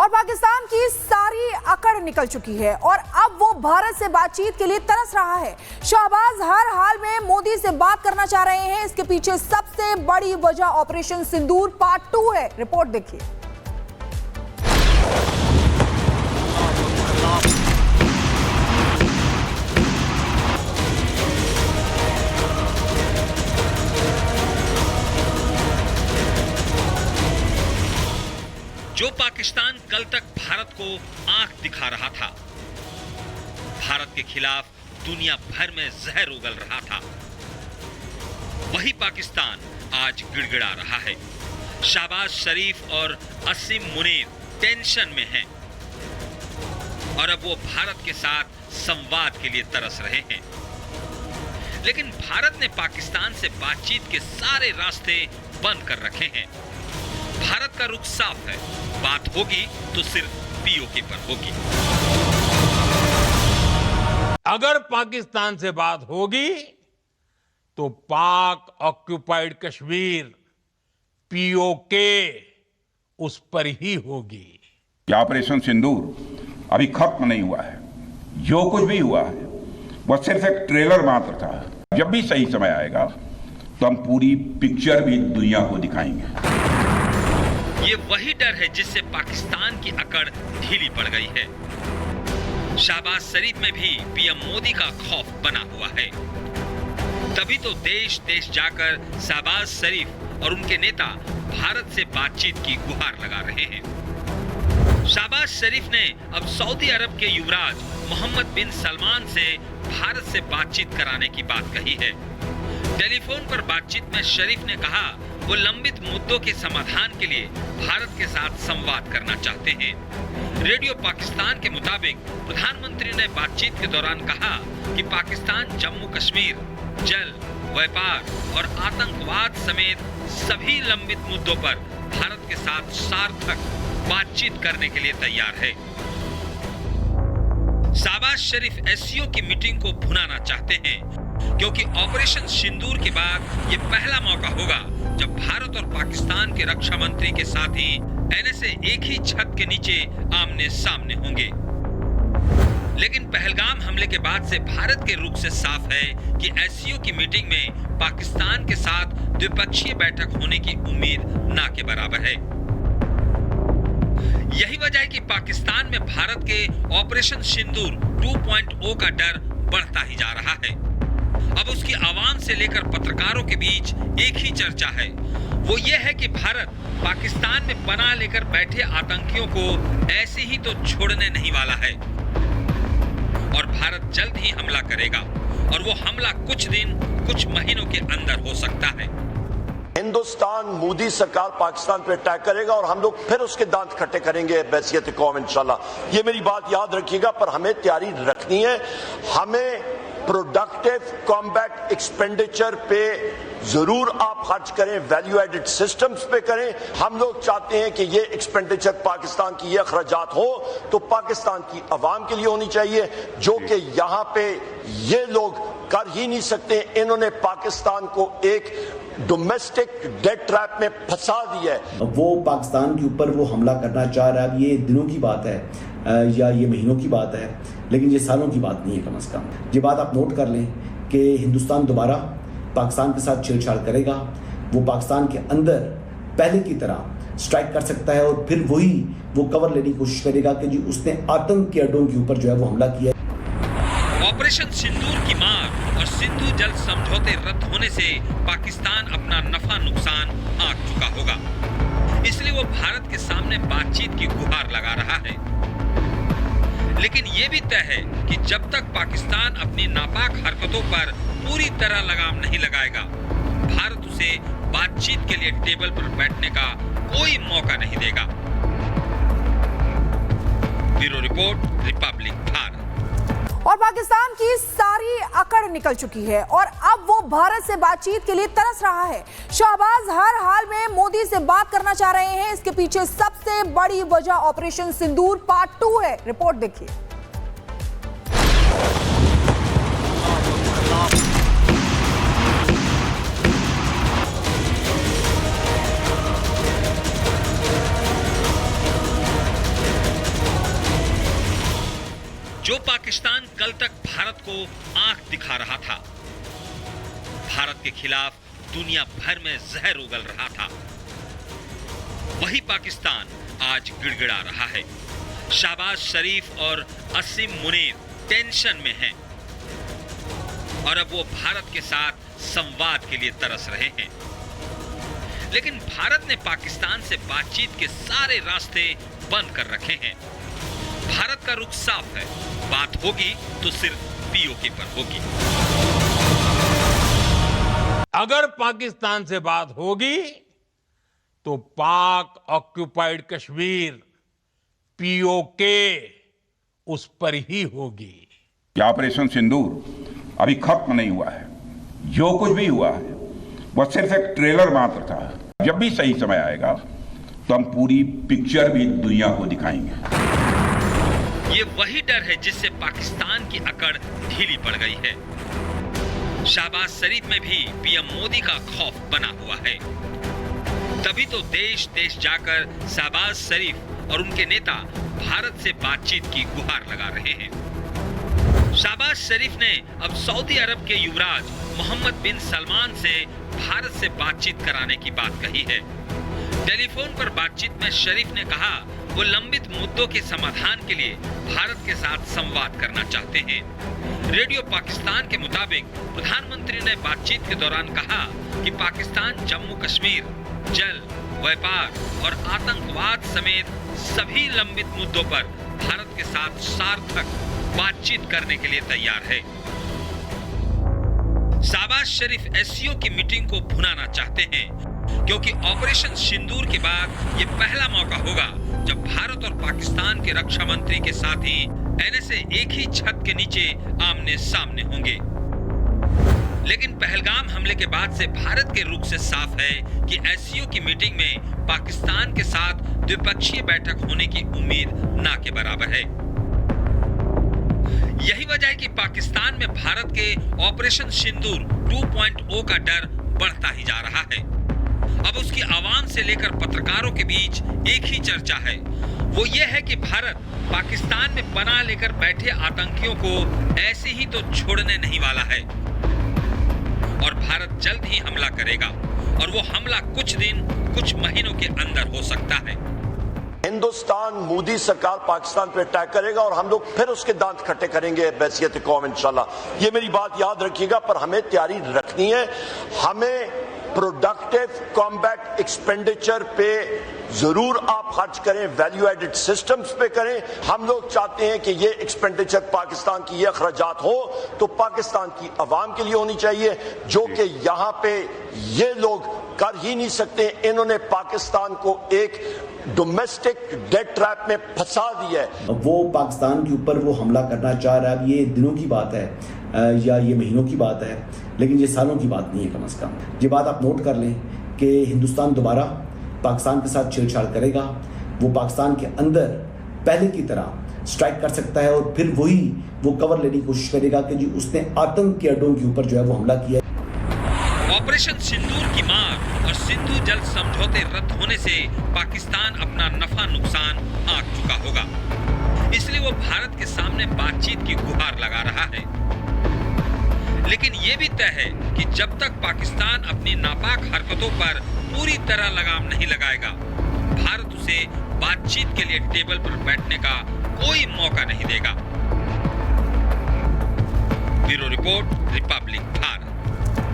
और पाकिस्तान की सारी अकड़ निकल चुकी है और अब वो भारत से बातचीत के लिए तरस रहा है। शहबाज हर हाल में मोदी से बात करना चाह रहे हैं। इसके पीछे सबसे बड़ी वजह ऑपरेशन सिंदूर पार्ट 2 है। रिपोर्ट देखिए। जो पाकिस्तान कल तक भारत को आंख दिखा रहा था, भारत के खिलाफ दुनिया भर में जहर उगल रहा था, वही पाकिस्तान आज गिड़गिड़ा रहा है। शहबाज शरीफ और असीम मुनीर टेंशन में हैं और अब वो भारत के साथ संवाद के लिए तरस रहे हैं। लेकिन भारत ने पाकिस्तान से बातचीत के सारे रास्ते बंद कर रखे हैं। भारत का रुख साफ है, बात होगी तो सिर्फ पीओके पर होगी। अगर पाकिस्तान से बात होगी तो पाक ऑक्युपाइड कश्मीर पीओके उस पर ही होगी। ऑपरेशन सिंदूर अभी खत्म नहीं हुआ है। जो कुछ भी हुआ है वह सिर्फ एक ट्रेलर मात्र था। जब भी सही समय आएगा तो हम पूरी पिक्चर भी दुनिया को दिखाएंगे। ये वही डर है जिससे पाकिस्तान की अकड़ ढीली पड़ गई है। शहबाज शरीफ में भी पीएम मोदी का खौफ बना हुआ है। तभी तो देश देश जाकर शहबाज शरीफ और उनके नेता भारत से बातचीत की गुहार लगा रहे हैं। शहबाज शरीफ ने अब सऊदी अरब के युवराज मोहम्मद बिन सलमान से भारत से बातचीत कराने की बात कही है। टेलीफोन पर बातचीत में शरीफ ने कहा वो लंबित मुद्दों के समाधान के लिए भारत के साथ संवाद करना चाहते हैं। रेडियो पाकिस्तान के मुताबिक प्रधानमंत्री ने बातचीत के दौरान कहा कि पाकिस्तान जम्मू कश्मीर, जल, व्यापार और आतंकवाद समेत सभी लंबित मुद्दों पर भारत के साथ सार्थक बातचीत करने के लिए तैयार है। शहबाज शरीफ एससीओ की मीटिंग को भुनाना चाहते हैं क्योंकि ऑपरेशन सिंदूर के बाद ये पहला मौका होगा जब भारत और पाकिस्तान के रक्षा मंत्री के साथ ही एनएसए एक ही छत के नीचे आमने सामने होंगे। लेकिन पहलगाम हमले के बाद से भारत के रुख से साफ है कि एससीओ की मीटिंग में पाकिस्तान के साथ द्विपक्षीय बैठक होने की उम्मीद ना के बराबर है। यही वजह है कि पाकिस्तान में भारत के ऑपरेशन सिंदूर 2.0 का डर बढ़ता ही जा रहा है। अब उसकी आवाम से लेकर पत्रकारों के बीच एक ही चर्चा है, वो ये है कि भारत पाकिस्तान में पनाह लेकर बैठे आतंकियों को ऐसे ही तो छोड़ने नहीं वाला है और भारत जल्द ही हमला करेगा और वो हमला कुछ दिन, कुछ महीनों के अंदर हो सकता है। हिंदुस्तान, मोदी सरकार पाकिस्तान पे अटैक करेगा और हम लोग फिर उसके दांत खट्टे करेंगे बैसियत कौम इंशाल्लाह। ये मेरी बात याद रखिएगा, पर हमें तैयारी रखनी है। हमें प्रोडक्टिव कॉम्बैट एक्सपेंडिचर पे जरूर आप खर्च करें, वैल्यू एडेड सिस्टम्स पे करें। हम लोग चाहते हैं कि ये एक्सपेंडिचर पाकिस्तान की ये अखराजात हो तो पाकिस्तान की आवाम के लिए होनी चाहिए, जो कि यहाँ पे ये लोग कर ही नहीं सकते। इन्होंने पाकिस्तान को एक डोमेस्टिक डेट ट्रैप में फंसा दिया है। वो पाकिस्तान के ऊपर वो हमला करना चाह रहा है। अब ये दिनों की बात है या ये महीनों की बात है, लेकिन ये सालों की बात नहीं है। कम से कम ये बात आप नोट कर लें कि हिंदुस्तान दोबारा पाकिस्तान के साथ छेड़छाड़ करेगा। वो पाकिस्तान के अंदर पहले की तरह स्ट्राइक कर सकता है और फिर वो कवर लेने की कोशिश करेगा कि जी उसने आतंक के अड्डों के ऊपर जो है वो हमला किया। ऑपरेशन सिंदूर की मार और सिंधु जल समझौते रद्द होने से पाकिस्तान अपना नफा नुकसान आंक चुका होगा, इसलिए वो भारत के सामने बातचीत की गुहार लगा रहा है। लेकिन ये भी तय है कि जब तक पाकिस्तान अपनी नापाक हरकतों पर पूरी तरह लगाम नहीं लगाएगा, भारत उसे बातचीत के लिए टेबल पर बैठने का कोई मौका नहीं देगा। Bureau report, Republic Bharat. और पाकिस्तान की सारी अकड़ निकल चुकी है और अब वो भारत से बातचीत के लिए तरस रहा है। शहबाज हर हाल में मोदी से बात करना चाह रहे हैं। इसके पीछे सबसे बड़ी वजह ऑपरेशन सिंदूर पार्ट 2 है। रिपोर्ट देखिए। जो पाकिस्तान कल तक भारत को आंख दिखा रहा था, भारत के खिलाफ दुनिया भर में जहर उगल रहा था, वही पाकिस्तान आज गिड़गिड़ा रहा है। शहबाज शरीफ और असीम मुनीर टेंशन में हैं और अब वो भारत के साथ संवाद के लिए तरस रहे हैं। लेकिन भारत ने पाकिस्तान से बातचीत के सारे रास्ते बंद कर रखे हैं। भारत का रुख साफ है, बात होगी तो सिर्फ पीओके पर होगी। अगर पाकिस्तान से बात होगी तो पाक ऑक्युपाइड कश्मीर पीओके उस पर ही होगी। ये ऑपरेशन सिंदूर अभी खत्म नहीं हुआ है। जो कुछ भी हुआ है वह सिर्फ एक ट्रेलर मात्र था। जब भी सही समय आएगा तो हम पूरी पिक्चर भी दुनिया को दिखाएंगे। ये वही डर है जिससे पाकिस्तान की अकड़ ढीली पड़ गई है। शहबाज शरीफ में भी पीएम मोदी का खौफ बना हुआ है। तभी तो देश देश जाकर शहबाज शरीफ और उनके नेता भारत से बातचीत की गुहार लगा रहे हैं। शहबाज शरीफ ने अब सऊदी अरब के युवराज मोहम्मद बिन सलमान से भारत से बातचीत कराने की बात कही है। टेलीफोन पर बातचीत में शरीफ ने कहा वो लंबित मुद्दों के समाधान के लिए भारत के साथ संवाद करना चाहते हैं। रेडियो पाकिस्तान के मुताबिक प्रधानमंत्री ने बातचीत के दौरान कहा कि पाकिस्तान जम्मू कश्मीर, जल, व्यापार और आतंकवाद समेत सभी लंबित मुद्दों पर भारत के साथ सार्थक बातचीत करने के लिए तैयार है। शहबाज शरीफ एससीओ की मीटिंग को भुनाना चाहते हैं क्योंकि ऑपरेशन सिंदूर के बाद ये पहला मौका होगा जब भारत और पाकिस्तान के रक्षा मंत्री के साथ ही एनएसए एक ही छत के नीचे आमने सामने होंगे। लेकिन पहलगाम हमले के बाद से भारत के रुख से साफ है कि एससीओ की मीटिंग में पाकिस्तान के साथ द्विपक्षीय बैठक होने की उम्मीद ना के बराबर है। यही वजह है कि पाकिस्तान में भारत के ऑपरेशन सिंदूर 2.0 का डर बढ़ता ही जा रहा है। अब उसकी आवाम से लेकर पत्रकारों के बीच एक ही चर्चा है, वो ये है कि भारत पाकिस्तान में पनाह लेकर बैठे आतंकियों को ऐसे ही तो छोड़ने नहीं वाला है और भारत जल्द ही हमला करेगा और वो हमला कुछ दिन, कुछ महीनों के अंदर हो सकता है। हिंदुस्तान मोदी सरकार पाकिस्तान पे अटैक करेगा और हम लोग फिर उसके दांत खट्टे करेंगे बैसियत कौम इंशाल्लाह। ये मेरी बात याद रखिएगा, पर हमें तैयारी रखनी है। हमें प्रोडक्टिव कॉम्बैट एक्सपेंडिचर पे जरूर आप खर्च करें, वैल्यू एडेड सिस्टम्स पे करें। हम लोग चाहते हैं कि ये एक्सपेंडिचर पाकिस्तान की ये अखराजात हो तो पाकिस्तान की आवाम के लिए होनी चाहिए, जो कि यहाँ पे ये लोग कर ही नहीं सकते। इन्होंने पाकिस्तान को एक डोमेस्टिक डेट ट्रैप में फंसा दिया है। वो पाकिस्तान के ऊपर वो हमला करना चाह रहा है। अब ये दिनों की बात है या ये महीनों की बात है, लेकिन ये सालों की बात नहीं है। कम से कम ये बात आप नोट कर लें कि हिंदुस्तान दोबारा पाकिस्तान के साथ छेड़छाड़ करेगा। वो पाकिस्तान के अंदर पहले की तरह स्ट्राइक कर सकता है और फिर वही वो कवर लेने की कोशिश करेगा कि जी उसने आतंक के अड्डों के ऊपर जो है वो हमला किया। ऑपरेशन सिंदूर की मार और सिंधु जल समझौते रद्द होने से पाकिस्तान अपना नफा नुकसान आंक चुका होगा, इसलिए वो भारत के सामने बातचीत की गुहार लगा रहा है। लेकिन ये भी तय है कि जब तक पाकिस्तान अपनी नापाक हरकतों पर पूरी तरह लगाम नहीं लगाएगा, भारत उसे बातचीत के लिए टेबल पर बैठने का कोई मौका नहीं देगा। Bureau report, Republic Bharat.